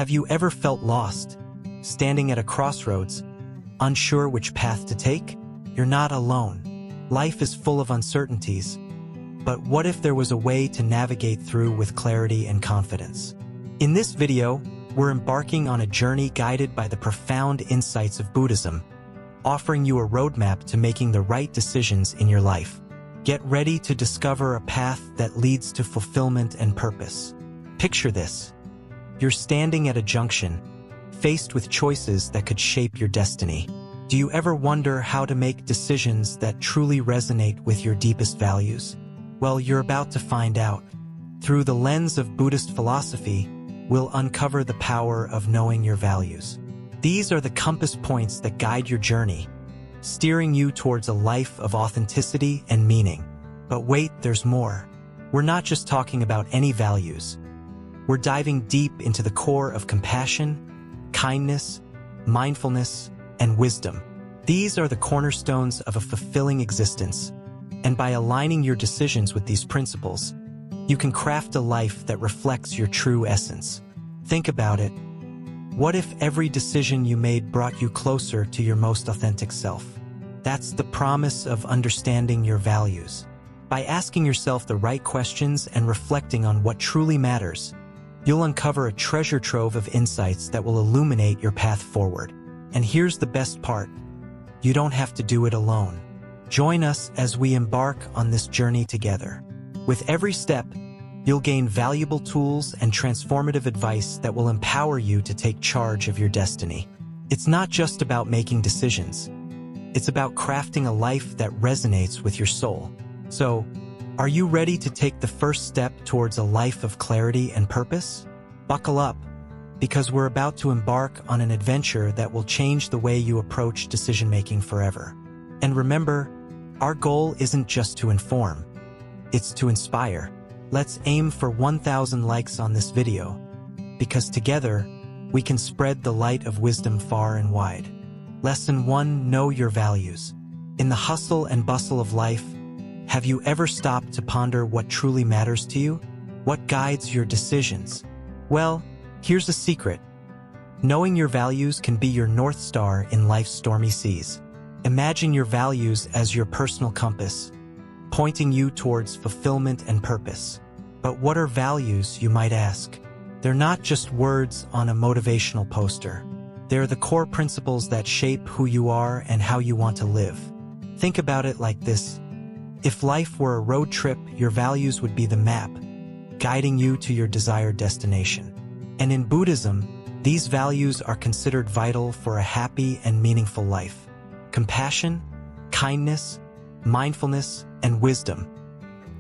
Have you ever felt lost, standing at a crossroads, unsure which path to take? You're not alone. Life is full of uncertainties, but what if there was a way to navigate through with clarity and confidence? In this video, we're embarking on a journey guided by the profound insights of Buddhism, offering you a roadmap to making the right decisions in your life. Get ready to discover a path that leads to fulfillment and purpose. Picture this. You're standing at a junction, faced with choices that could shape your destiny. Do you ever wonder how to make decisions that truly resonate with your deepest values? Well, you're about to find out. Through the lens of Buddhist philosophy, we'll uncover the power of knowing your values. These are the compass points that guide your journey, steering you towards a life of authenticity and meaning. But wait, there's more. We're not just talking about any values. We're diving deep into the core of compassion, kindness, mindfulness, and wisdom. These are the cornerstones of a fulfilling existence, and by aligning your decisions with these principles, you can craft a life that reflects your true essence. Think about it. What if every decision you made brought you closer to your most authentic self? That's the promise of understanding your values. By asking yourself the right questions and reflecting on what truly matters, you'll uncover a treasure trove of insights that will illuminate your path forward. And here's the best part. You don't have to do it alone. Join us as we embark on this journey together. With every step, you'll gain valuable tools and transformative advice that will empower you to take charge of your destiny. It's not just about making decisions. It's about crafting a life that resonates with your soul. So, are you ready to take the first step towards a life of clarity and purpose? Buckle up, because we're about to embark on an adventure that will change the way you approach decision-making forever. And remember, our goal isn't just to inform, it's to inspire. Let's aim for 1,000 likes on this video, because together, we can spread the light of wisdom far and wide. Lesson 1: Know your values. In the hustle and bustle of life, have you ever stopped to ponder what truly matters to you? What guides your decisions? Well, here's a secret. Knowing your values can be your North Star in life's stormy seas. Imagine your values as your personal compass, pointing you towards fulfillment and purpose. But what are values, you might ask? They're not just words on a motivational poster. They're the core principles that shape who you are and how you want to live. Think about it like this. If life were a road trip, your values would be the map, guiding you to your desired destination. And in Buddhism, these values are considered vital for a happy and meaningful life. Compassion, kindness, mindfulness, and wisdom.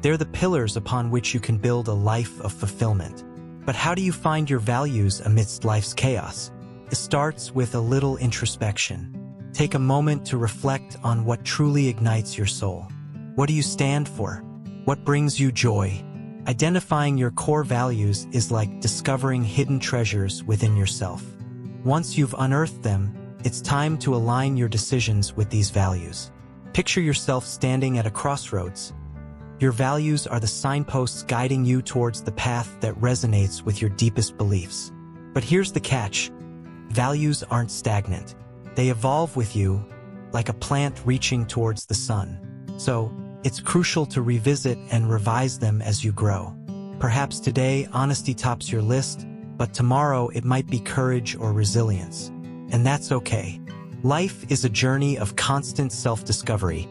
They're the pillars upon which you can build a life of fulfillment. But how do you find your values amidst life's chaos? It starts with a little introspection. Take a moment to reflect on what truly ignites your soul. What do you stand for? What brings you joy? Identifying your core values is like discovering hidden treasures within yourself. Once you've unearthed them, it's time to align your decisions with these values. Picture yourself standing at a crossroads. Your values are the signposts guiding you towards the path that resonates with your deepest beliefs. But here's the catch. Values aren't stagnant. They evolve with you, like a plant reaching towards the sun. So, it's crucial to revisit and revise them as you grow. Perhaps today, honesty tops your list, but tomorrow it might be courage or resilience. And that's okay. Life is a journey of constant self-discovery,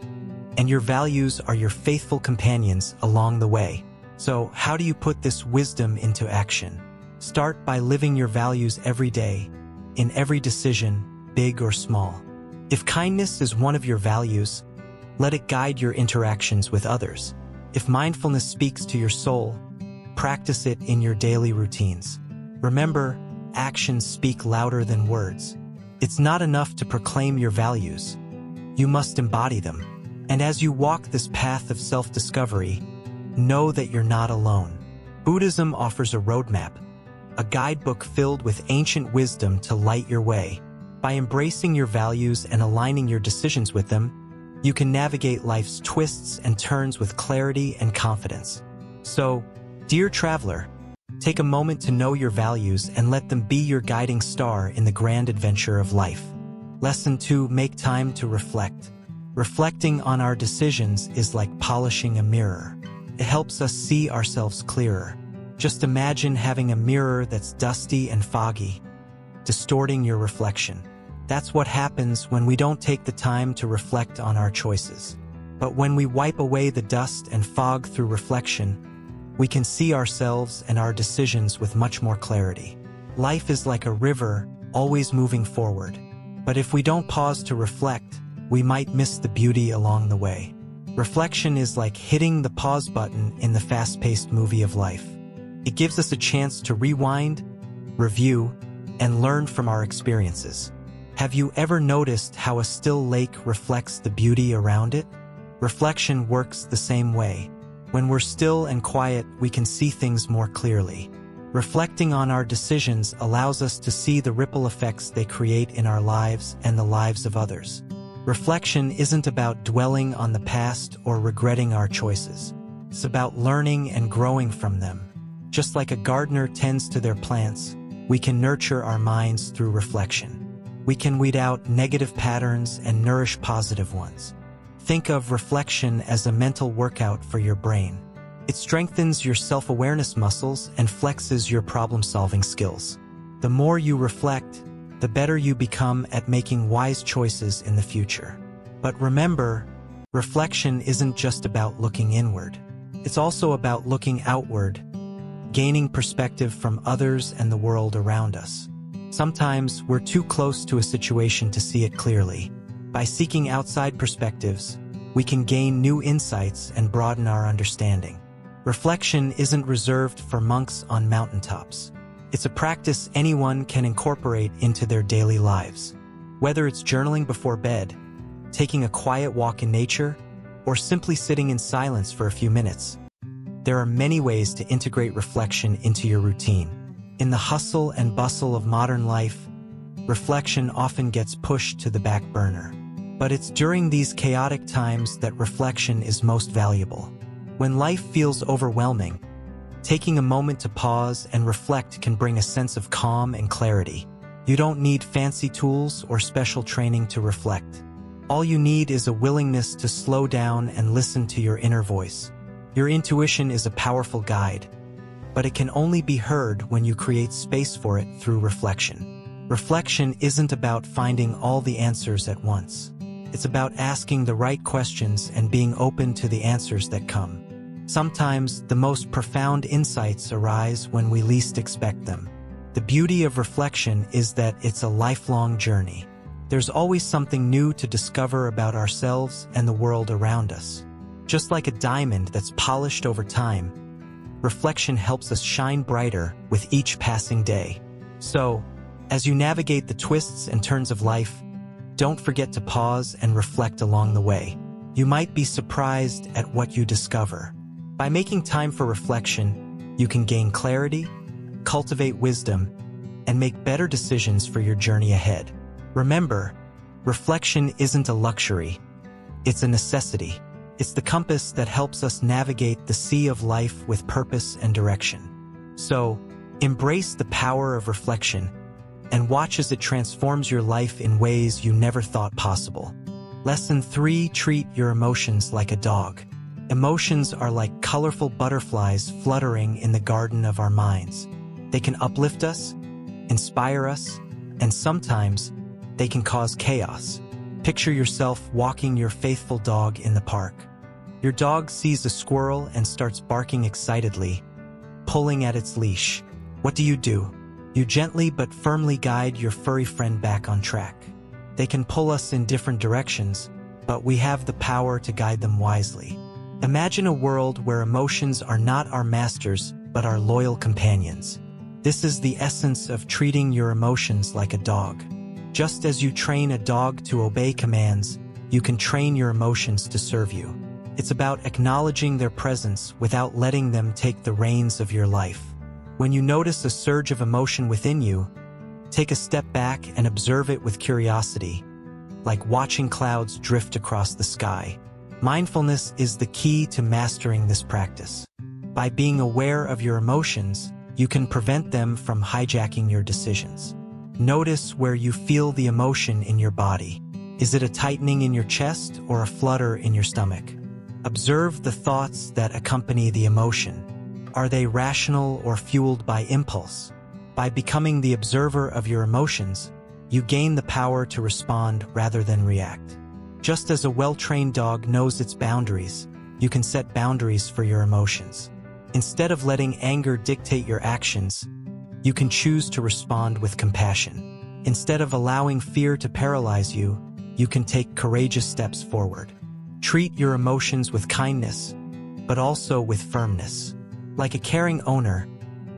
and your values are your faithful companions along the way. So, how do you put this wisdom into action? Start by living your values every day, in every decision, big or small. If kindness is one of your values, let it guide your interactions with others. If mindfulness speaks to your soul, practice it in your daily routines. Remember, actions speak louder than words. It's not enough to proclaim your values. You must embody them. And as you walk this path of self-discovery, know that you're not alone. Buddhism offers a roadmap, a guidebook filled with ancient wisdom to light your way. By embracing your values and aligning your decisions with them, you can navigate life's twists and turns with clarity and confidence. So, dear traveler, Take a moment to know your values and let them be your guiding star in the grand adventure of life. Lesson 2. Make time to reflect. Reflecting on our decisions is like polishing a mirror. It helps us see ourselves clearer. Just imagine having a mirror that's dusty and foggy, distorting your reflection. That's what happens when we don't take the time to reflect on our choices. But when we wipe away the dust and fog through reflection, we can see ourselves and our decisions with much more clarity. Life is like a river, always moving forward. But if we don't pause to reflect, we might miss the beauty along the way. Reflection is like hitting the pause button in the fast-paced movie of life. It gives us a chance to rewind, review, and learn from our experiences. Have you ever noticed how a still lake reflects the beauty around it? Reflection works the same way. When we're still and quiet, we can see things more clearly. Reflecting on our decisions allows us to see the ripple effects they create in our lives and the lives of others. Reflection isn't about dwelling on the past or regretting our choices. It's about learning and growing from them. Just like a gardener tends to their plants, we can nurture our minds through reflection. We can weed out negative patterns and nourish positive ones. Think of reflection as a mental workout for your brain. It strengthens your self-awareness muscles and flexes your problem-solving skills. The more you reflect, the better you become at making wise choices in the future. But remember, reflection isn't just about looking inward. It's also about looking outward, gaining perspective from others and the world around us. Sometimes we're too close to a situation to see it clearly. By seeking outside perspectives, we can gain new insights and broaden our understanding. Reflection isn't reserved for monks on mountaintops. It's a practice anyone can incorporate into their daily lives. Whether it's journaling before bed, taking a quiet walk in nature, or simply sitting in silence for a few minutes, there are many ways to integrate reflection into your routine. In the hustle and bustle of modern life, reflection often gets pushed to the back burner. But it's during these chaotic times that reflection is most valuable. When life feels overwhelming, taking a moment to pause and reflect can bring a sense of calm and clarity. You don't need fancy tools or special training to reflect. All you need is a willingness to slow down and listen to your inner voice. Your intuition is a powerful guide, but it can only be heard when you create space for it through reflection. Reflection isn't about finding all the answers at once. It's about asking the right questions and being open to the answers that come. Sometimes the most profound insights arise when we least expect them. The beauty of reflection is that it's a lifelong journey. There's always something new to discover about ourselves and the world around us. Just like a diamond that's polished over time, reflection helps us shine brighter with each passing day. So, as you navigate the twists and turns of life, don't forget to pause and reflect along the way. You might be surprised at what you discover. By making time for reflection, you can gain clarity, cultivate wisdom, and make better decisions for your journey ahead. Remember, reflection isn't a luxury, it's a necessity. It's the compass that helps us navigate the sea of life with purpose and direction. So, embrace the power of reflection and watch as it transforms your life in ways you never thought possible. Lesson 3. Treat your emotions like a dog. Emotions are like colorful butterflies fluttering in the garden of our minds. They can uplift us, inspire us, and sometimes they can cause chaos. Picture yourself walking your faithful dog in the park. Your dog sees a squirrel and starts barking excitedly, pulling at its leash. What do? You gently but firmly guide your furry friend back on track. They can pull us in different directions, but we have the power to guide them wisely. Imagine a world where emotions are not our masters, but our loyal companions. This is the essence of treating your emotions like a dog. Just as you train a dog to obey commands, you can train your emotions to serve you. It's about acknowledging their presence without letting them take the reins of your life. When you notice a surge of emotion within you, take a step back and observe it with curiosity, like watching clouds drift across the sky. Mindfulness is the key to mastering this practice. By being aware of your emotions, you can prevent them from hijacking your decisions. Notice where you feel the emotion in your body. Is it a tightening in your chest or a flutter in your stomach? Observe the thoughts that accompany the emotion. Are they rational or fueled by impulse? By becoming the observer of your emotions, you gain the power to respond rather than react. Just as a well-trained dog knows its boundaries, you can set boundaries for your emotions. Instead of letting anger dictate your actions, you can choose to respond with compassion. Instead of allowing fear to paralyze you, you can take courageous steps forward. Treat your emotions with kindness, but also with firmness. Like a caring owner,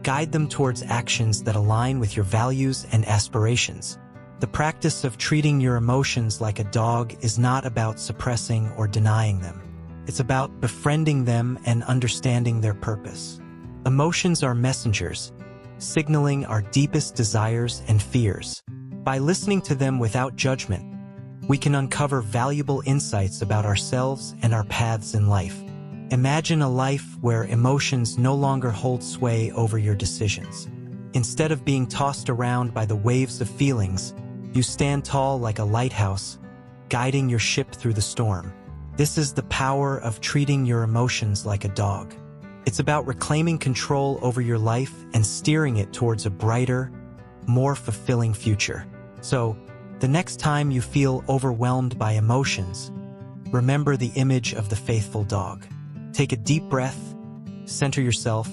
guide them towards actions that align with your values and aspirations. The practice of treating your emotions like a dog is not about suppressing or denying them. It's about befriending them and understanding their purpose. Emotions are messengers, signaling our deepest desires and fears. By listening to them without judgment, we can uncover valuable insights about ourselves and our paths in life. Imagine a life where emotions no longer hold sway over your decisions. Instead of being tossed around by the waves of feelings, you stand tall like a lighthouse, guiding your ship through the storm. This is the power of treating your emotions like a dog. It's about reclaiming control over your life and steering it towards a brighter, more fulfilling future. So, the next time you feel overwhelmed by emotions, remember the image of the faithful dog. Take a deep breath, center yourself,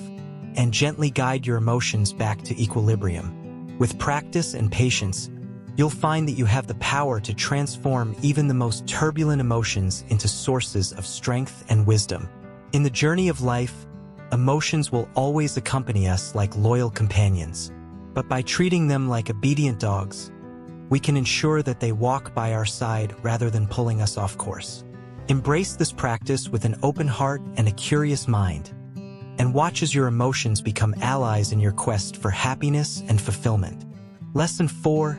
and gently guide your emotions back to equilibrium. With practice and patience, you'll find that you have the power to transform even the most turbulent emotions into sources of strength and wisdom. In the journey of life, emotions will always accompany us like loyal companions. But by treating them like obedient dogs, we can ensure that they walk by our side rather than pulling us off course. Embrace this practice with an open heart and a curious mind, and watch as your emotions become allies in your quest for happiness and fulfillment. Lesson 4.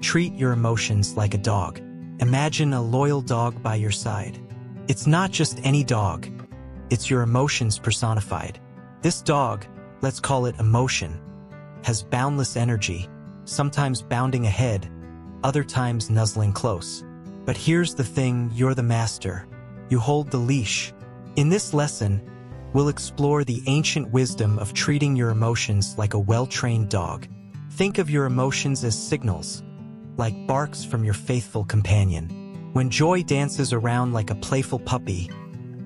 Treat your emotions like a dog. Imagine a loyal dog by your side. It's not just any dog, it's your emotions personified. This dog, let's call it emotion, has boundless energy, sometimes bounding ahead, other times nuzzling close. But here's the thing, you're the master. You hold the leash. In this lesson, we'll explore the ancient wisdom of treating your emotions like a well-trained dog. Think of your emotions as signals, like barks from your faithful companion. When joy dances around like a playful puppy,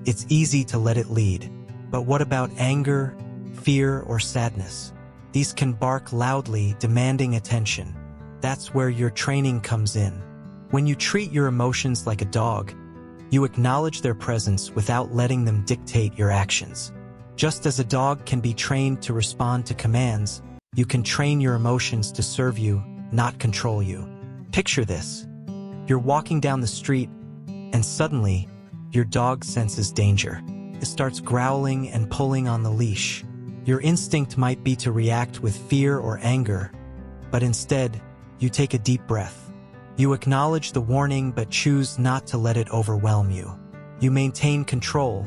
it's easy to let it lead. But what about anger, fear, or sadness? These can bark loudly, demanding attention. That's where your training comes in. When you treat your emotions like a dog, you acknowledge their presence without letting them dictate your actions. Just as a dog can be trained to respond to commands, you can train your emotions to serve you, not control you. Picture this. You're walking down the street, and suddenly, your dog senses danger. It starts growling and pulling on the leash. Your instinct might be to react with fear or anger, but instead, you take a deep breath. You acknowledge the warning but choose not to let it overwhelm you. You maintain control,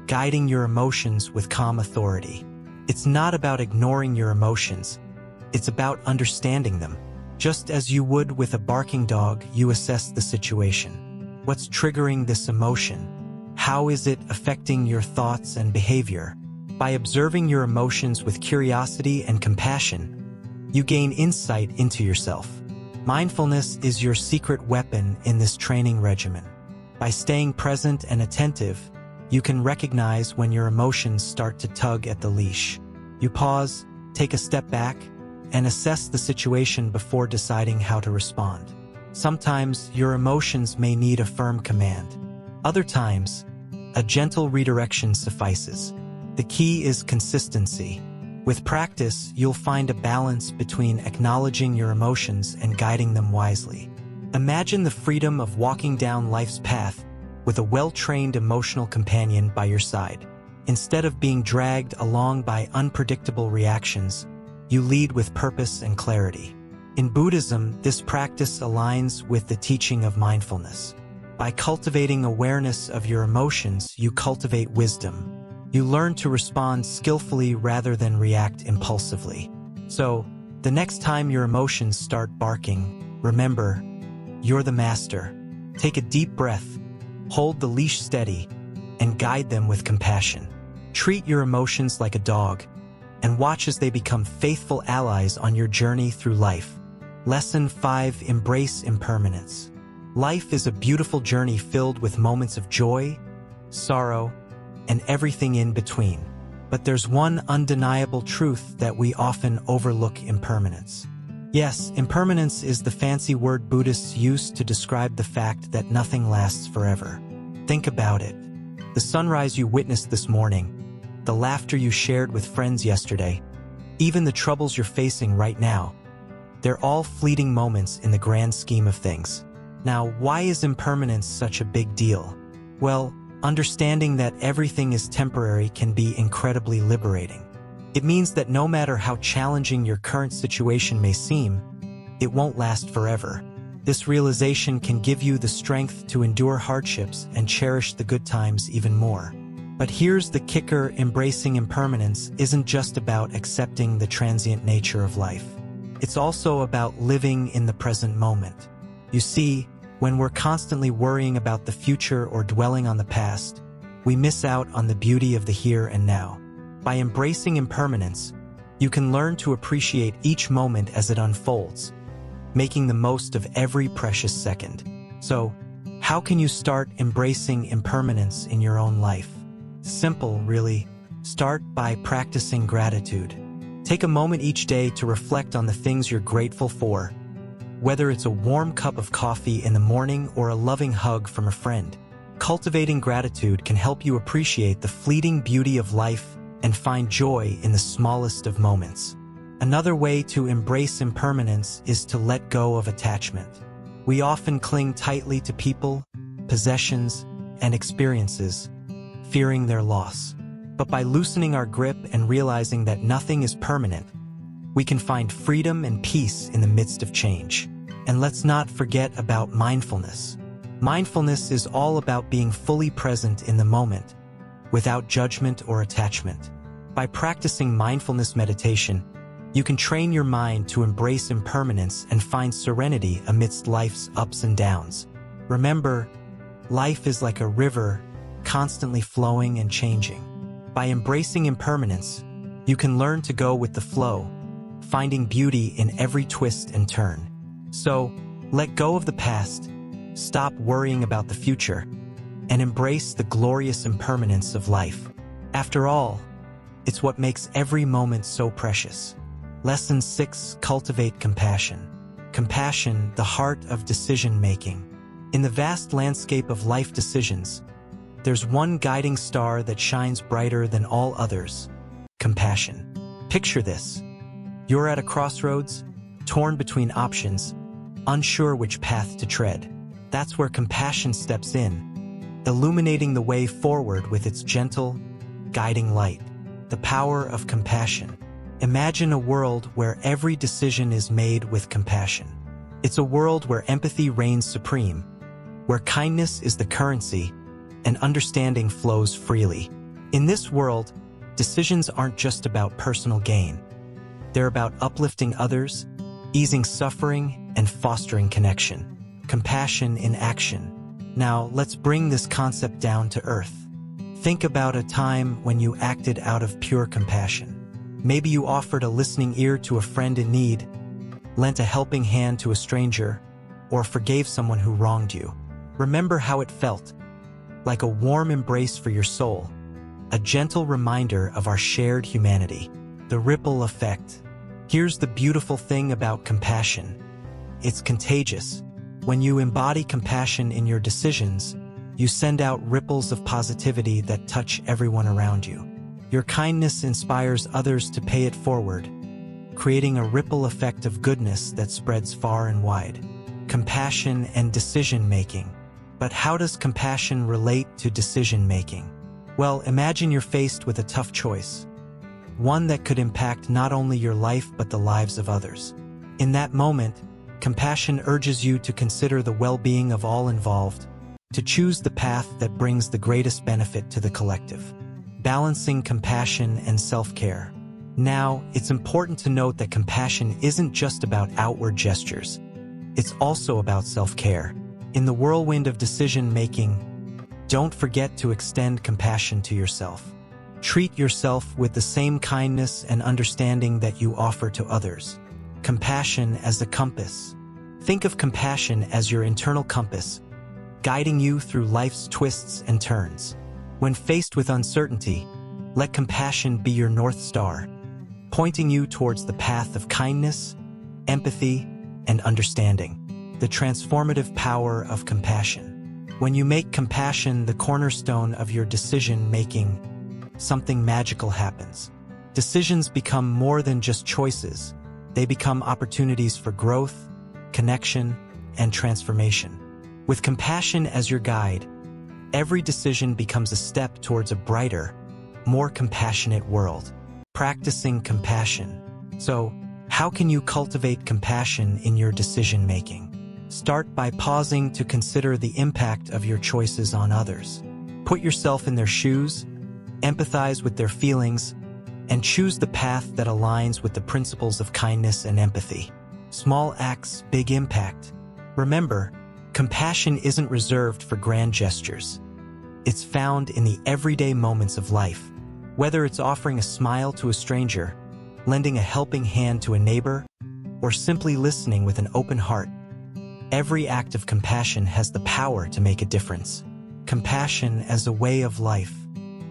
guiding your emotions with calm authority. It's not about ignoring your emotions, it's about understanding them. Just as you would with a barking dog, you assess the situation. What's triggering this emotion? How is it affecting your thoughts and behavior? By observing your emotions with curiosity and compassion, you gain insight into yourself. Mindfulness is your secret weapon in this training regimen. By staying present and attentive, you can recognize when your emotions start to tug at the leash. You pause, take a step back, and assess the situation before deciding how to respond. Sometimes your emotions may need a firm command. Other times, a gentle redirection suffices. The key is consistency. With practice, you'll find a balance between acknowledging your emotions and guiding them wisely. Imagine the freedom of walking down life's path with a well-trained emotional companion by your side. Instead of being dragged along by unpredictable reactions, you lead with purpose and clarity. In Buddhism, this practice aligns with the teaching of mindfulness. By cultivating awareness of your emotions, you cultivate wisdom. You learn to respond skillfully rather than react impulsively. So, the next time your emotions start barking, remember, you're the master. Take a deep breath, hold the leash steady, and guide them with compassion. Treat your emotions like a dog, and watch as they become faithful allies on your journey through life. Lesson 5: Embrace impermanence. Life is a beautiful journey filled with moments of joy, sorrow, and everything in between. But there's one undeniable truth that we often overlook: impermanence. Yes, impermanence is the fancy word Buddhists use to describe the fact that nothing lasts forever. Think about it. The sunrise you witnessed this morning, the laughter you shared with friends yesterday, even the troubles you're facing right now, they're all fleeting moments in the grand scheme of things. Now, why is impermanence such a big deal? Well, understanding that everything is temporary can be incredibly liberating. It means that no matter how challenging your current situation may seem, it won't last forever. This realization can give you the strength to endure hardships and cherish the good times even more. But here's the kicker: embracing impermanence isn't just about accepting the transient nature of life. It's also about living in the present moment. You see, when we're constantly worrying about the future or dwelling on the past, we miss out on the beauty of the here and now. By embracing impermanence, you can learn to appreciate each moment as it unfolds, making the most of every precious second. So, how can you start embracing impermanence in your own life? Simple, really. Start by practicing gratitude. Take a moment each day to reflect on the things you're grateful for, whether it's a warm cup of coffee in the morning or a loving hug from a friend. Cultivating gratitude can help you appreciate the fleeting beauty of life and find joy in the smallest of moments. Another way to embrace impermanence is to let go of attachment. We often cling tightly to people, possessions, and experiences, fearing their loss. But by loosening our grip and realizing that nothing is permanent, we can find freedom and peace in the midst of change. And let's not forget about mindfulness. Mindfulness is all about being fully present in the moment, without judgment or attachment. By practicing mindfulness meditation, you can train your mind to embrace impermanence and find serenity amidst life's ups and downs. Remember, life is like a river, constantly flowing and changing. By embracing impermanence, you can learn to go with the flow, finding beauty in every twist and turn. So, let go of the past, stop worrying about the future, and embrace the glorious impermanence of life. After all, it's what makes every moment so precious. Lesson 6: Cultivate compassion. Compassion, the heart of decision-making. In the vast landscape of life decisions, there's one guiding star that shines brighter than all others: compassion. Picture this. You're at a crossroads, torn between options, unsure which path to tread. That's where compassion steps in, illuminating the way forward with its gentle, guiding light. The power of compassion. Imagine a world where every decision is made with compassion. It's a world where empathy reigns supreme, where kindness is the currency, and understanding flows freely. In this world, decisions aren't just about personal gain. They're about uplifting others, easing suffering, and fostering connection. Compassion in action. Now, let's bring this concept down to earth. Think about a time when you acted out of pure compassion. Maybe you offered a listening ear to a friend in need, lent a helping hand to a stranger, or forgave someone who wronged you. Remember how it felt, like a warm embrace for your soul, a gentle reminder of our shared humanity. The ripple effect. Here's the beautiful thing about compassion. It's contagious. When you embody compassion in your decisions, you send out ripples of positivity that touch everyone around you. Your kindness inspires others to pay it forward, creating a ripple effect of goodness that spreads far and wide. Compassion and decision-making. But how does compassion relate to decision-making? Well, imagine you're faced with a tough choice, one that could impact not only your life but the lives of others. In that moment, compassion urges you to consider the well-being of all involved, to choose the path that brings the greatest benefit to the collective. balancing compassion and self-care. Now, it's important to note that compassion isn't just about outward gestures. It's also about self-care. In the whirlwind of decision-making, don't forget to extend compassion to yourself. Treat yourself with the same kindness and understanding that you offer to others. Compassion as a compass. Think of compassion as your internal compass, guiding you through life's twists and turns. When faced with uncertainty, let compassion be your North Star, pointing you towards the path of kindness, empathy, and understanding. The transformative power of compassion. When you make compassion the cornerstone of your decision-making, something magical happens. Decisions become more than just choices. They become opportunities for growth, connection, and transformation. With compassion as your guide, every decision becomes a step towards a brighter, more compassionate world. Practicing compassion. So, how can you cultivate compassion in your decision-making? Start by pausing to consider the impact of your choices on others. Put yourself in their shoes, empathize with their feelings, and choose the path that aligns with the principles of kindness and empathy. Small acts, big impact. Remember, compassion isn't reserved for grand gestures. It's found in the everyday moments of life. Whether it's offering a smile to a stranger, lending a helping hand to a neighbor, or simply listening with an open heart, every act of compassion has the power to make a difference. Compassion as a way of life.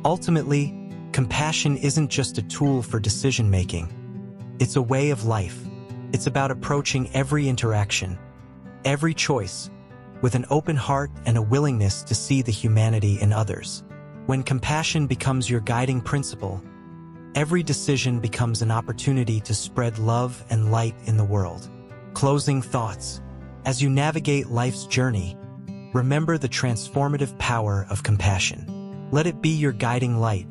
Ultimately, compassion isn't just a tool for decision-making. It's a way of life. It's about approaching every interaction, every choice, with an open heart and a willingness to see the humanity in others. When compassion becomes your guiding principle, every decision becomes an opportunity to spread love and light in the world. Closing thoughts. As you navigate life's journey, remember the transformative power of compassion. Let it be your guiding light,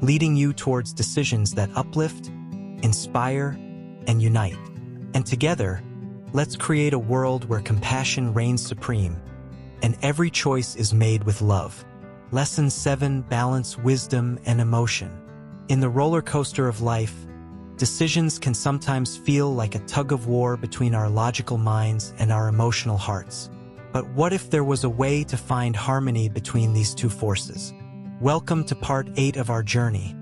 leading you towards decisions that uplift, inspire, and unite. And together, let's create a world where compassion reigns supreme, and every choice is made with love. Lesson 7. Balance wisdom and emotion. In the roller coaster of life, decisions can sometimes feel like a tug-of-war between our logical minds and our emotional hearts. But what if there was a way to find harmony between these two forces? Welcome to part 8 of our journey,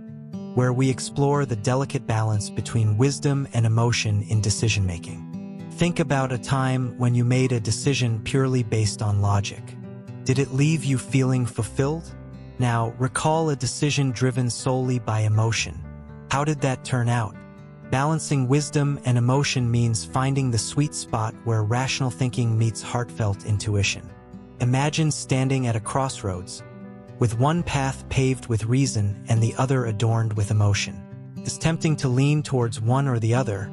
where we explore the delicate balance between wisdom and emotion in decision-making. Think about a time when you made a decision purely based on logic. Did it leave you feeling fulfilled? Now, recall a decision driven solely by emotion. How did that turn out? Balancing wisdom and emotion means finding the sweet spot where rational thinking meets heartfelt intuition. Imagine standing at a crossroads, with one path paved with reason and the other adorned with emotion. It's tempting to lean towards one or the other,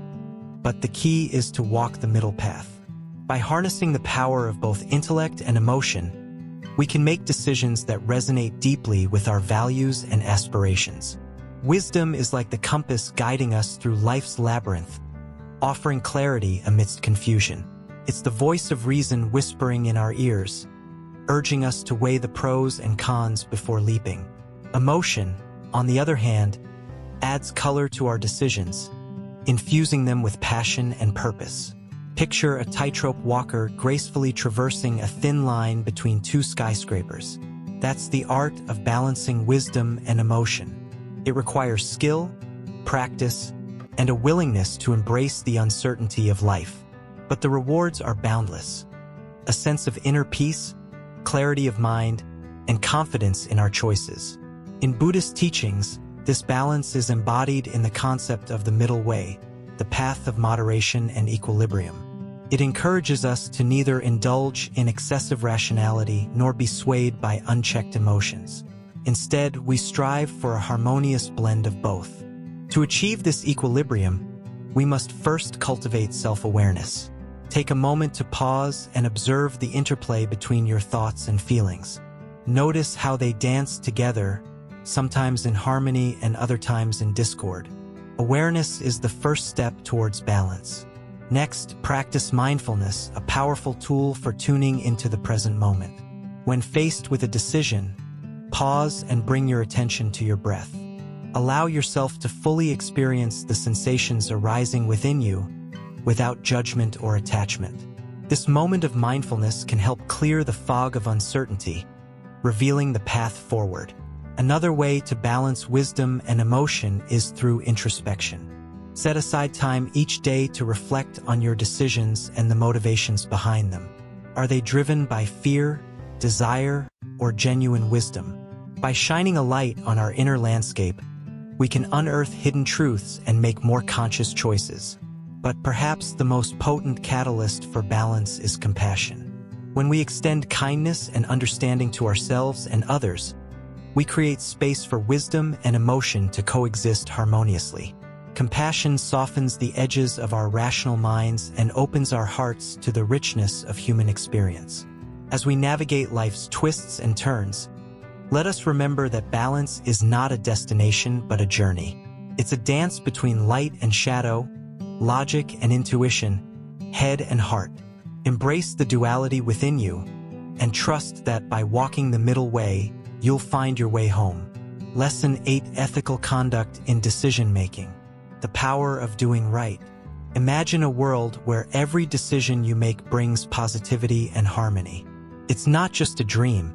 but the key is to walk the middle path. By harnessing the power of both intellect and emotion, we can make decisions that resonate deeply with our values and aspirations. Wisdom is like the compass guiding us through life's labyrinth, offering clarity amidst confusion. It's the voice of reason whispering in our ears, urging us to weigh the pros and cons before leaping. Emotion, on the other hand, adds color to our decisions, infusing them with passion and purpose. Picture a tightrope walker gracefully traversing a thin line between two skyscrapers. That's the art of balancing wisdom and emotion. It requires skill, practice, and a willingness to embrace the uncertainty of life. But the rewards are boundless. A sense of inner peace, clarity of mind, and confidence in our choices. In Buddhist teachings, this balance is embodied in the concept of the middle way, the path of moderation and equilibrium. It encourages us to neither indulge in excessive rationality nor be swayed by unchecked emotions. Instead, we strive for a harmonious blend of both. To achieve this equilibrium, we must first cultivate self-awareness. Take a moment to pause and observe the interplay between your thoughts and feelings. Notice how they dance together, sometimes in harmony and other times in discord. Awareness is the first step towards balance. Next, practice mindfulness, a powerful tool for tuning into the present moment. When faced with a decision, Pause and bring your attention to your breath. Allow yourself to fully experience the sensations arising within you without judgment or attachment. This moment of mindfulness can help clear the fog of uncertainty, revealing the path forward. Another way to balance wisdom and emotion is through introspection. Set aside time each day to reflect on your decisions and the motivations behind them. Are they driven by fear, desire, or genuine wisdom? By shining a light on our inner landscape, we can unearth hidden truths and make more conscious choices. But perhaps the most potent catalyst for balance is compassion. When we extend kindness and understanding to ourselves and others, we create space for wisdom and emotion to coexist harmoniously. Compassion softens the edges of our rational minds and opens our hearts to the richness of human experience. As we navigate life's twists and turns, let us remember that balance is not a destination but a journey. It's a dance between light and shadow, logic and intuition, head and heart. Embrace the duality within you and trust that by walking the middle way, you'll find your way home. Lesson 8: Ethical Conduct in Decision-Making. The power of doing right. Imagine a world where every decision you make brings positivity and harmony. It's not just a dream.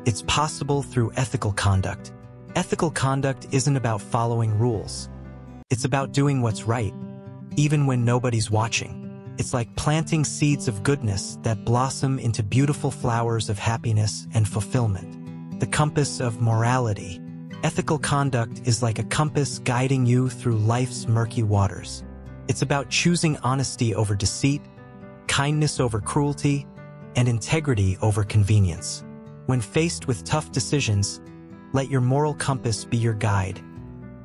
It's possible through ethical conduct. Ethical conduct isn't about following rules. It's about doing what's right, even when nobody's watching. It's like planting seeds of goodness that blossom into beautiful flowers of happiness and fulfillment. The compass of morality. Ethical conduct is like a compass guiding you through life's murky waters. It's about choosing honesty over deceit, kindness over cruelty, and integrity over convenience. When faced with tough decisions, let your moral compass be your guide,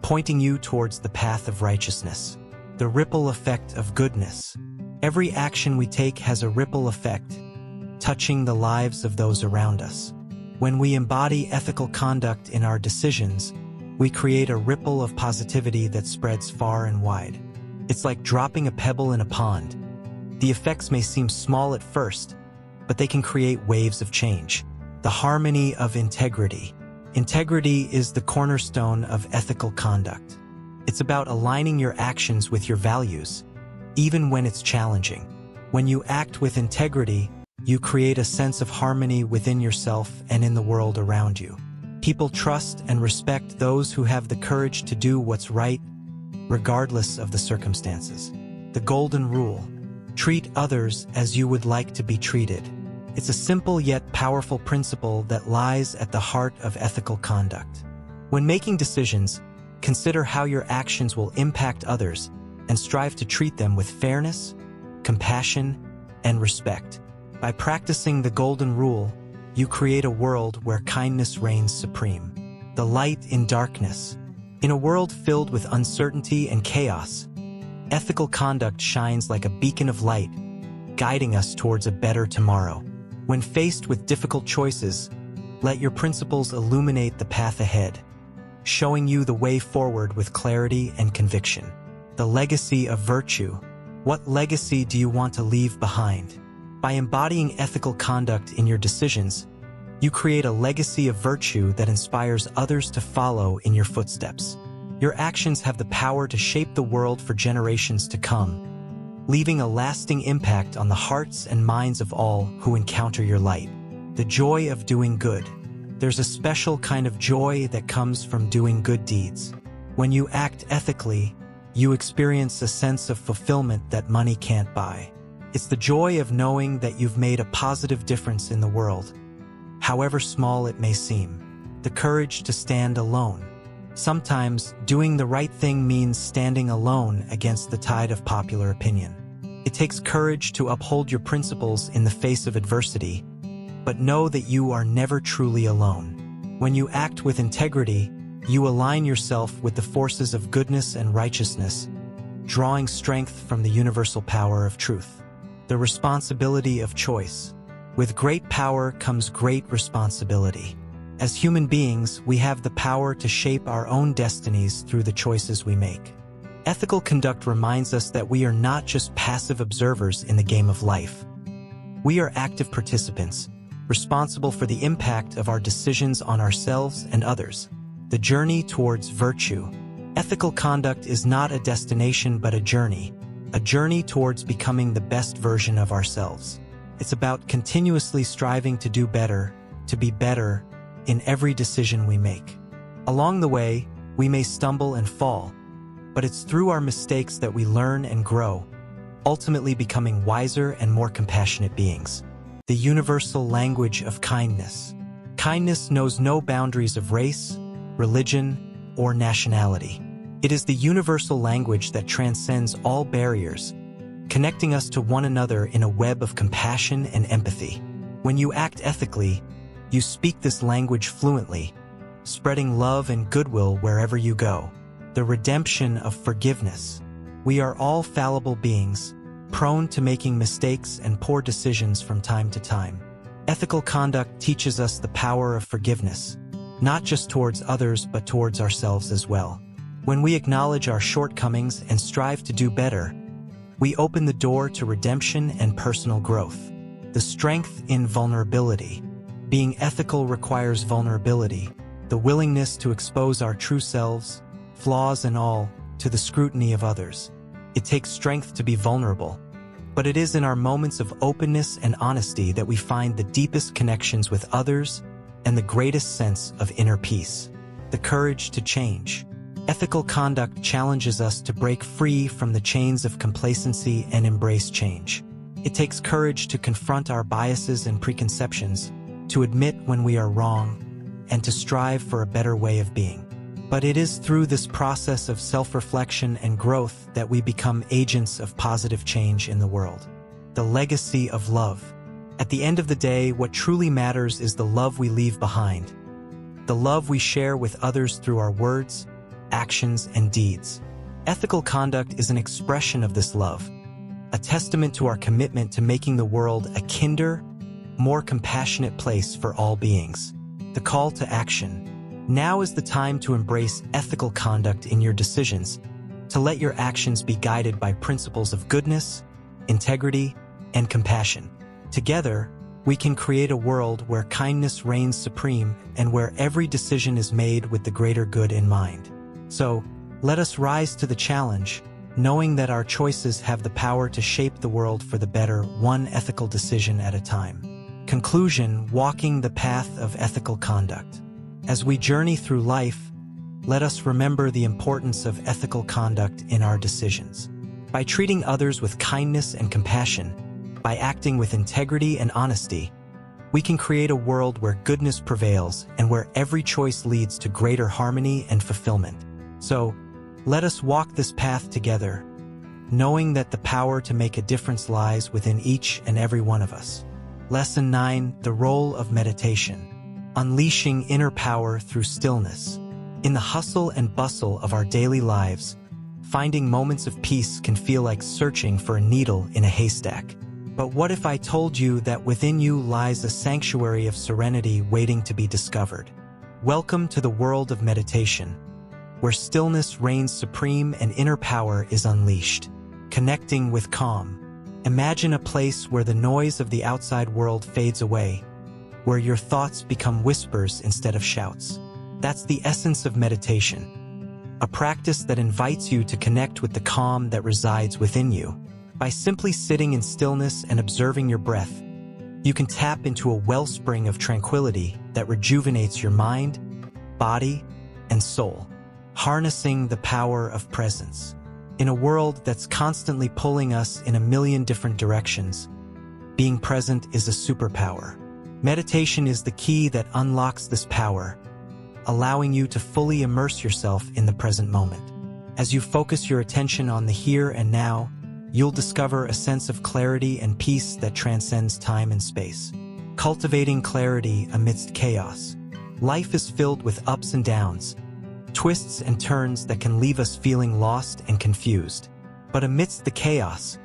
pointing you towards the path of righteousness. The ripple effect of goodness. Every action we take has a ripple effect, touching the lives of those around us. When we embody ethical conduct in our decisions, we create a ripple of positivity that spreads far and wide. It's like dropping a pebble in a pond. The effects may seem small at first, but they can create waves of change. The harmony of integrity. Integrity is the cornerstone of ethical conduct. It's about aligning your actions with your values, even when it's challenging. When you act with integrity, you create a sense of harmony within yourself and in the world around you. People trust and respect those who have the courage to do what's right, regardless of the circumstances. The golden rule. Treat others as you would like to be treated. It's a simple yet powerful principle that lies at the heart of ethical conduct. When making decisions, consider how your actions will impact others and strive to treat them with fairness, compassion, and respect. By practicing the golden rule, you create a world where kindness reigns supreme. The light in darkness. In a world filled with uncertainty and chaos, ethical conduct shines like a beacon of light, guiding us towards a better tomorrow. When faced with difficult choices, let your principles illuminate the path ahead, showing you the way forward with clarity and conviction. The legacy of virtue. What legacy do you want to leave behind? By embodying ethical conduct in your decisions, you create a legacy of virtue that inspires others to follow in your footsteps. Your actions have the power to shape the world for generations to come, leaving a lasting impact on the hearts and minds of all who encounter your light. The joy of doing good. There's a special kind of joy that comes from doing good deeds. When you act ethically, you experience a sense of fulfillment that money can't buy. It's the joy of knowing that you've made a positive difference in the world, however small it may seem. The courage to stand alone. Sometimes, doing the right thing means standing alone against the tide of popular opinion. It takes courage to uphold your principles in the face of adversity, but know that you are never truly alone. When you act with integrity, you align yourself with the forces of goodness and righteousness, drawing strength from the universal power of truth. The responsibility of choice. With great power comes great responsibility. As human beings, we have the power to shape our own destinies through the choices we make. Ethical conduct reminds us that we are not just passive observers in the game of life. We are active participants, responsible for the impact of our decisions on ourselves and others. The journey towards virtue. Ethical conduct is not a destination but a journey towards becoming the best version of ourselves. It's about continuously striving to do better, to be better in every decision we make. Along the way, we may stumble and fall, but it's through our mistakes that we learn and grow, ultimately becoming wiser and more compassionate beings. The universal language of kindness. Kindness knows no boundaries of race, religion, or nationality. It is the universal language that transcends all barriers, connecting us to one another in a web of compassion and empathy. When you act ethically, you speak this language fluently, spreading love and goodwill wherever you go. The redemption of forgiveness. We are all fallible beings, prone to making mistakes and poor decisions from time to time. Ethical conduct teaches us the power of forgiveness, not just towards others but towards ourselves as well. When we acknowledge our shortcomings and strive to do better, we open the door to redemption and personal growth. The strength in vulnerability. Being ethical requires vulnerability, the willingness to expose our true selves, flaws and all, to the scrutiny of others. It takes strength to be vulnerable, but it is in our moments of openness and honesty that we find the deepest connections with others and the greatest sense of inner peace. The courage to change. Ethical conduct challenges us to break free from the chains of complacency and embrace change. It takes courage to confront our biases and preconceptions, to admit when we are wrong, and to strive for a better way of being. But it is through this process of self-reflection and growth that we become agents of positive change in the world. The legacy of love. At the end of the day, what truly matters is the love we leave behind, the love we share with others through our words, actions, and deeds. Ethical conduct is an expression of this love, a testament to our commitment to making the world a kinder, more compassionate place for all beings. The call to action. Now is the time to embrace ethical conduct in your decisions, to let your actions be guided by principles of goodness, integrity, and compassion. Together, we can create a world where kindness reigns supreme and where every decision is made with the greater good in mind. So, let us rise to the challenge, knowing that our choices have the power to shape the world for the better, one ethical decision at a time. Conclusion: walking the path of ethical conduct. As we journey through life, let us remember the importance of ethical conduct in our decisions. By treating others with kindness and compassion, by acting with integrity and honesty, we can create a world where goodness prevails and where every choice leads to greater harmony and fulfillment. So, let us walk this path together, knowing that the power to make a difference lies within each and every one of us. Lesson 9: The role of meditation. Unleashing inner power through stillness. In the hustle and bustle of our daily lives, finding moments of peace can feel like searching for a needle in a haystack. But what if I told you that within you lies a sanctuary of serenity waiting to be discovered? Welcome to the world of meditation, where stillness reigns supreme and inner power is unleashed. Connecting with calm. Imagine a place where the noise of the outside world fades away, where your thoughts become whispers instead of shouts. That's the essence of meditation, a practice that invites you to connect with the calm that resides within you. By simply sitting in stillness and observing your breath, you can tap into a wellspring of tranquility that rejuvenates your mind, body, and soul, harnessing the power of presence. In a world that's constantly pulling us in a million different directions, being present is a superpower. Meditation is the key that unlocks this power, allowing you to fully immerse yourself in the present moment. As you focus your attention on the here and now, you'll discover a sense of clarity and peace that transcends time and space. Cultivating clarity amidst chaos. Life is filled with ups and downs, twists and turns that can leave us feeling lost and confused. But amidst the chaos,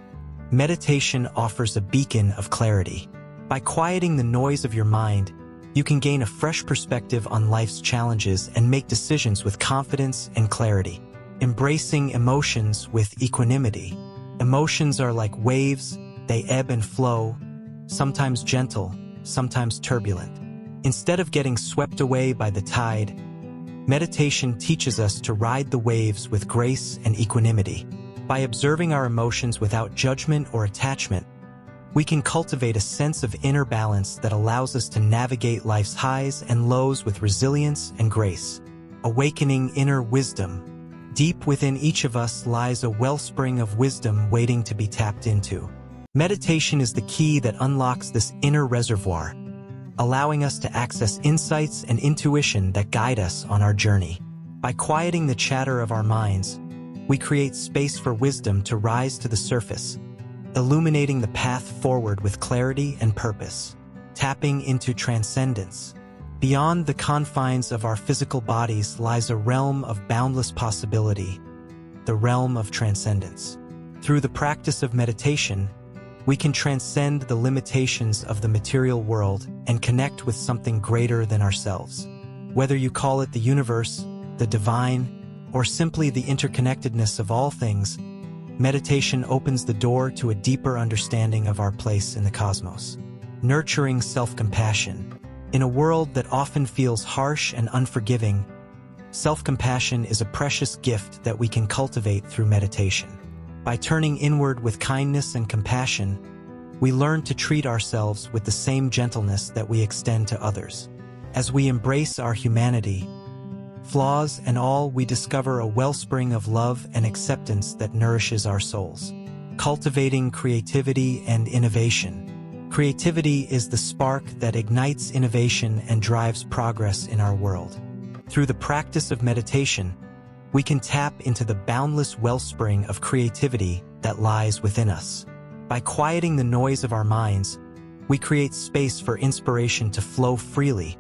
meditation offers a beacon of clarity. By quieting the noise of your mind, you can gain a fresh perspective on life's challenges and make decisions with confidence and clarity. Embracing emotions with equanimity. Emotions are like waves, they ebb and flow, sometimes gentle, sometimes turbulent. Instead of getting swept away by the tide, meditation teaches us to ride the waves with grace and equanimity. By observing our emotions without judgment or attachment, we can cultivate a sense of inner balance that allows us to navigate life's highs and lows with resilience and grace. Awakening inner wisdom. Deep within each of us lies a wellspring of wisdom waiting to be tapped into. Meditation is the key that unlocks this inner reservoir, allowing us to access insights and intuition that guide us on our journey. By quieting the chatter of our minds, we create space for wisdom to rise to the surface, illuminating the path forward with clarity and purpose. Tapping into transcendence. Beyond the confines of our physical bodies lies a realm of boundless possibility, the realm of transcendence. Through the practice of meditation, we can transcend the limitations of the material world and connect with something greater than ourselves. Whether you call it the universe, the divine, or simply the interconnectedness of all things, meditation opens the door to a deeper understanding of our place in the cosmos. Nurturing self-compassion. In a world that often feels harsh and unforgiving, self-compassion is a precious gift that we can cultivate through meditation. By turning inward with kindness and compassion, we learn to treat ourselves with the same gentleness that we extend to others. As we embrace our humanity, flaws and all, we discover a wellspring of love and acceptance that nourishes our souls. Cultivating creativity and innovation. Creativity is the spark that ignites innovation and drives progress in our world. Through the practice of meditation, we can tap into the boundless wellspring of creativity that lies within us. By quieting the noise of our minds, we create space for inspiration to flow freely,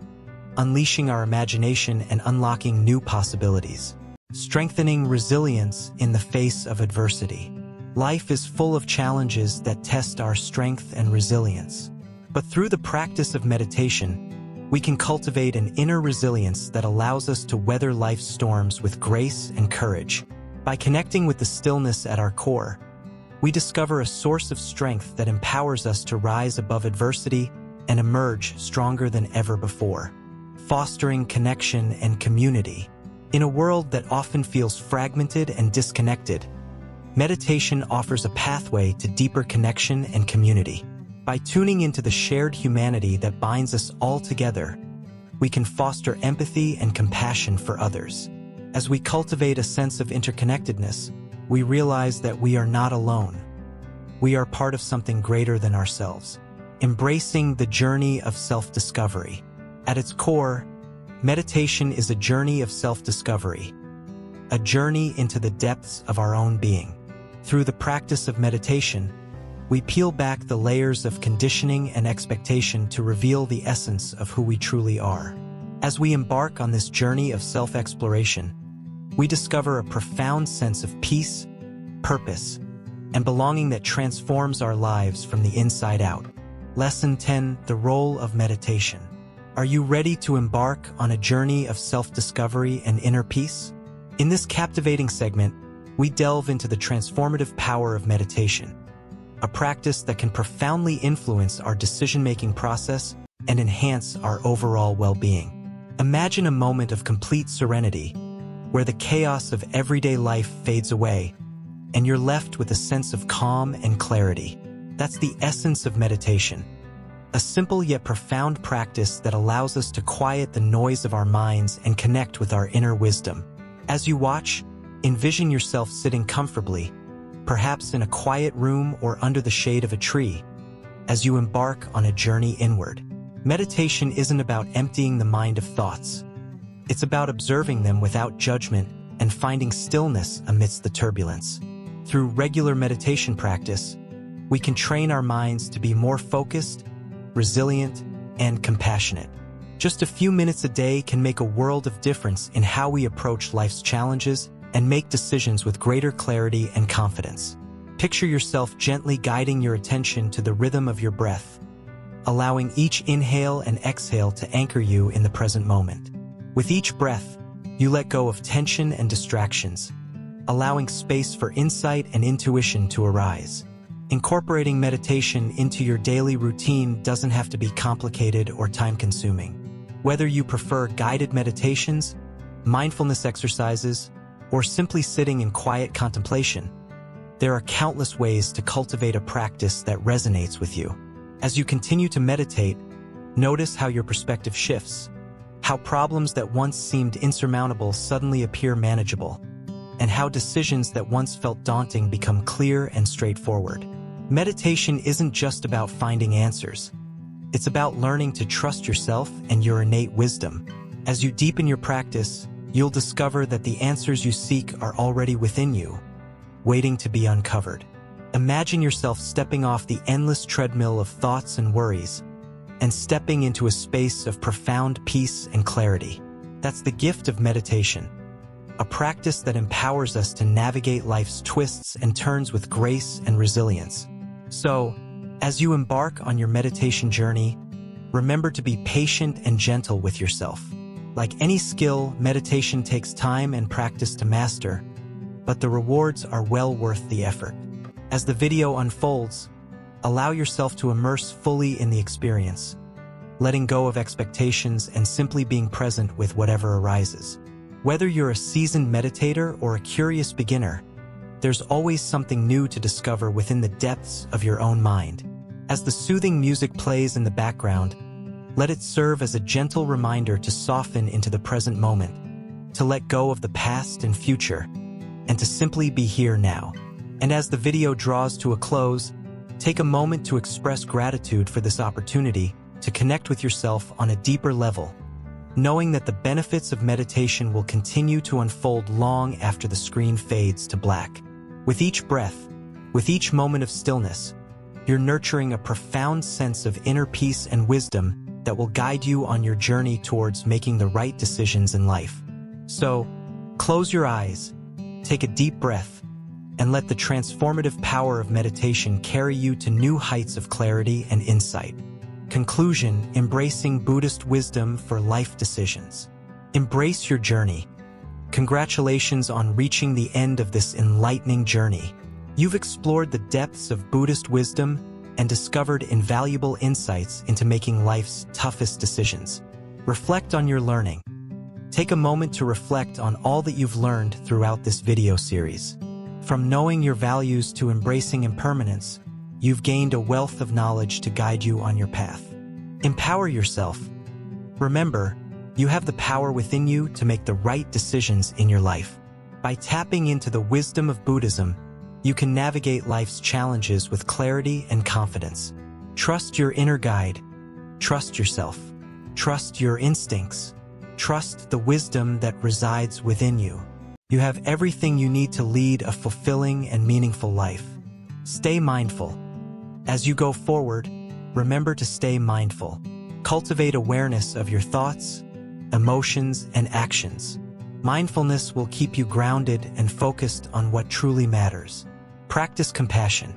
unleashing our imagination and unlocking new possibilities. Strengthening resilience in the face of adversity. Life is full of challenges that test our strength and resilience. But through the practice of meditation, we can cultivate an inner resilience that allows us to weather life's storms with grace and courage. By connecting with the stillness at our core, we discover a source of strength that empowers us to rise above adversity and emerge stronger than ever before. Fostering connection and community. In a world that often feels fragmented and disconnected, meditation offers a pathway to deeper connection and community. By tuning into the shared humanity that binds us all together, we can foster empathy and compassion for others. As we cultivate a sense of interconnectedness, we realize that we are not alone. We are part of something greater than ourselves. Embracing the journey of self-discovery. At its core, meditation is a journey of self-discovery, a journey into the depths of our own being. Through the practice of meditation, we peel back the layers of conditioning and expectation to reveal the essence of who we truly are. As we embark on this journey of self-exploration, we discover a profound sense of peace, purpose, and belonging that transforms our lives from the inside out. Lesson 10: The Role of Meditation. Are you ready to embark on a journey of self-discovery and inner peace? In this captivating segment, we delve into the transformative power of meditation, a practice that can profoundly influence our decision-making process and enhance our overall well-being. Imagine a moment of complete serenity, where the chaos of everyday life fades away, and you're left with a sense of calm and clarity. That's the essence of meditation, a simple yet profound practice that allows us to quiet the noise of our minds and connect with our inner wisdom. As you watch, envision yourself sitting comfortably, perhaps in a quiet room or under the shade of a tree, as you embark on a journey inward. Meditation isn't about emptying the mind of thoughts. It's about observing them without judgment and finding stillness amidst the turbulence. Through regular meditation practice, we can train our minds to be more focused, resilient, and compassionate. Just a few minutes a day can make a world of difference in how we approach life's challenges and make decisions with greater clarity and confidence. Picture yourself gently guiding your attention to the rhythm of your breath, allowing each inhale and exhale to anchor you in the present moment. With each breath, you let go of tension and distractions, allowing space for insight and intuition to arise. Incorporating meditation into your daily routine doesn't have to be complicated or time-consuming. Whether you prefer guided meditations, mindfulness exercises, or simply sitting in quiet contemplation, there are countless ways to cultivate a practice that resonates with you. As you continue to meditate, notice how your perspective shifts, how problems that once seemed insurmountable suddenly appear manageable, and how decisions that once felt daunting become clear and straightforward. Meditation isn't just about finding answers. It's about learning to trust yourself and your innate wisdom. As you deepen your practice, you'll discover that the answers you seek are already within you, waiting to be uncovered. Imagine yourself stepping off the endless treadmill of thoughts and worries and stepping into a space of profound peace and clarity. That's the gift of meditation, a practice that empowers us to navigate life's twists and turns with grace and resilience. So, as you embark on your meditation journey, remember to be patient and gentle with yourself. Like any skill, meditation takes time and practice to master, but the rewards are well worth the effort. As the video unfolds, allow yourself to immerse fully in the experience, letting go of expectations and simply being present with whatever arises. Whether you're a seasoned meditator or a curious beginner, there's always something new to discover within the depths of your own mind. As the soothing music plays in the background, let it serve as a gentle reminder to soften into the present moment, to let go of the past and future, and to simply be here now. And as the video draws to a close, take a moment to express gratitude for this opportunity to connect with yourself on a deeper level, knowing that the benefits of meditation will continue to unfold long after the screen fades to black. With each breath, with each moment of stillness, you're nurturing a profound sense of inner peace and wisdom that will guide you on your journey towards making the right decisions in life. So, close your eyes, take a deep breath, and let the transformative power of meditation carry you to new heights of clarity and insight. Conclusion: embracing Buddhist wisdom for life decisions. Embrace your journey. Congratulations on reaching the end of this enlightening journey. You've explored the depths of Buddhist wisdom and discovered invaluable insights into making life's toughest decisions. Reflect on your learning. Take a moment to reflect on all that you've learned throughout this video series. From knowing your values to embracing impermanence, you've gained a wealth of knowledge to guide you on your path. Empower yourself. Remember, you have the power within you to make the right decisions in your life. By tapping into the wisdom of Buddhism, you can navigate life's challenges with clarity and confidence. Trust your inner guide. Trust yourself. Trust your instincts. Trust the wisdom that resides within you. You have everything you need to lead a fulfilling and meaningful life. Stay mindful. As you go forward, remember to stay mindful. Cultivate awareness of your thoughts, emotions, and actions. Mindfulness will keep you grounded and focused on what truly matters. Practice compassion.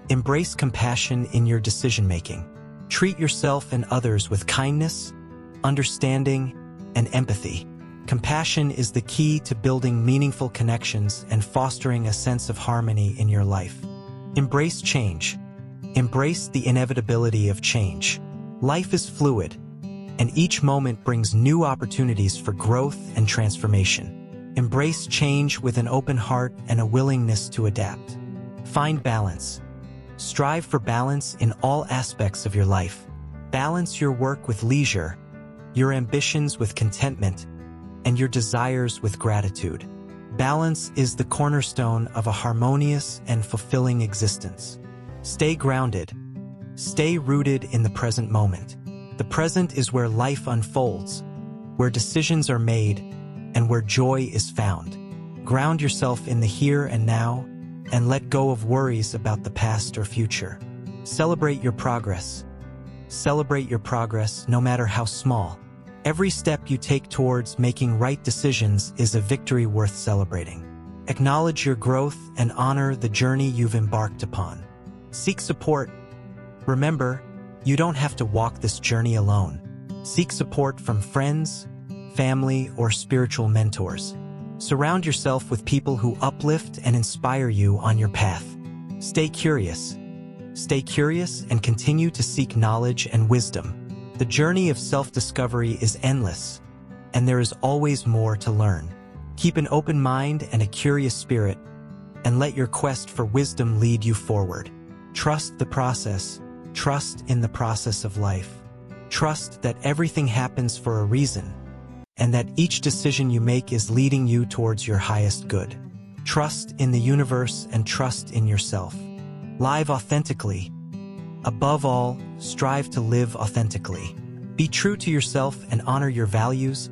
Embrace compassion in your decision-making. Treat yourself and others with kindness, understanding, and empathy. Compassion is the key to building meaningful connections and fostering a sense of harmony in your life. Embrace change. Embrace the inevitability of change. Life is fluid, and each moment brings new opportunities for growth and transformation. Embrace change with an open heart and a willingness to adapt. Find balance. Strive for balance in all aspects of your life. Balance your work with leisure, your ambitions with contentment, and your desires with gratitude. Balance is the cornerstone of a harmonious and fulfilling existence. Stay grounded. Stay rooted in the present moment. The present is where life unfolds, where decisions are made, and where joy is found. Ground yourself in the here and now, and let go of worries about the past or future. Celebrate your progress. Celebrate your progress, no matter how small. Every step you take towards making right decisions is a victory worth celebrating. Acknowledge your growth and honor the journey you've embarked upon. Seek support. Remember, you don't have to walk this journey alone. Seek support from friends, family, or spiritual mentors. Surround yourself with people who uplift and inspire you on your path. Stay curious. Stay curious and continue to seek knowledge and wisdom. The journey of self-discovery is endless, and there is always more to learn. Keep an open mind and a curious spirit, and let your quest for wisdom lead you forward. Trust the process. Trust in the process of life. Trust that everything happens for a reason, and that each decision you make is leading you towards your highest good. Trust in the universe and trust in yourself. Live authentically. Above all, strive to live authentically. Be true to yourself and honor your values,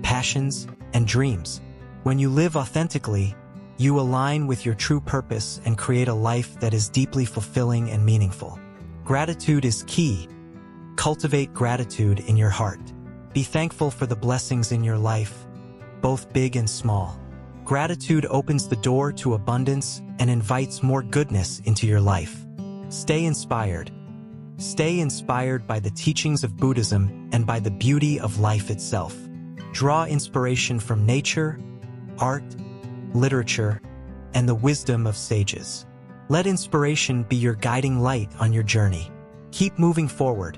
passions, and dreams. When you live authentically, you align with your true purpose and create a life that is deeply fulfilling and meaningful. Gratitude is key. Cultivate gratitude in your heart. Be thankful for the blessings in your life, both big and small. Gratitude opens the door to abundance and invites more goodness into your life. Stay inspired. Stay inspired by the teachings of Buddhism and by the beauty of life itself. Draw inspiration from nature, art, literature, and the wisdom of sages. Let inspiration be your guiding light on your journey. Keep moving forward.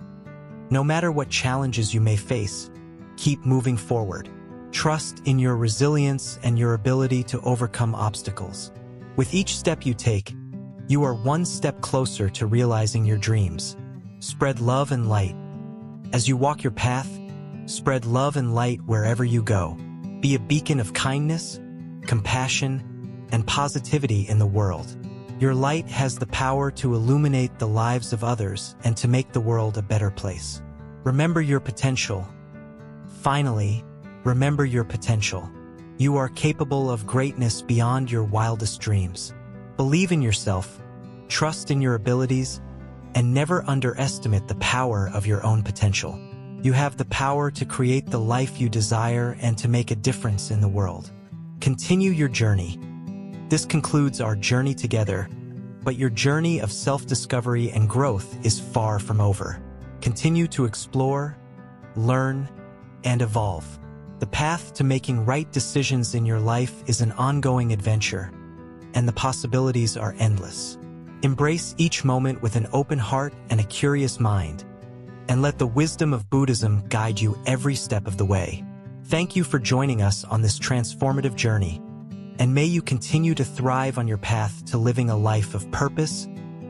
No matter what challenges you may face, keep moving forward. Trust in your resilience and your ability to overcome obstacles. With each step you take, you are one step closer to realizing your dreams. Spread love and light. As you walk your path, spread love and light wherever you go. Be a beacon of kindness, compassion, and positivity in the world. Your light has the power to illuminate the lives of others and to make the world a better place. Remember your potential. Finally, remember your potential. You are capable of greatness beyond your wildest dreams. Believe in yourself, trust in your abilities, and never underestimate the power of your own potential. You have the power to create the life you desire and to make a difference in the world. Continue your journey. This concludes our journey together, but your journey of self-discovery and growth is far from over. Continue to explore, learn, and evolve. The path to making right decisions in your life is an ongoing adventure, and the possibilities are endless. Embrace each moment with an open heart and a curious mind, and let the wisdom of Buddhism guide you every step of the way. Thank you for joining us on this transformative journey, and may you continue to thrive on your path to living a life of purpose,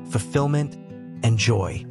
fulfillment, and joy.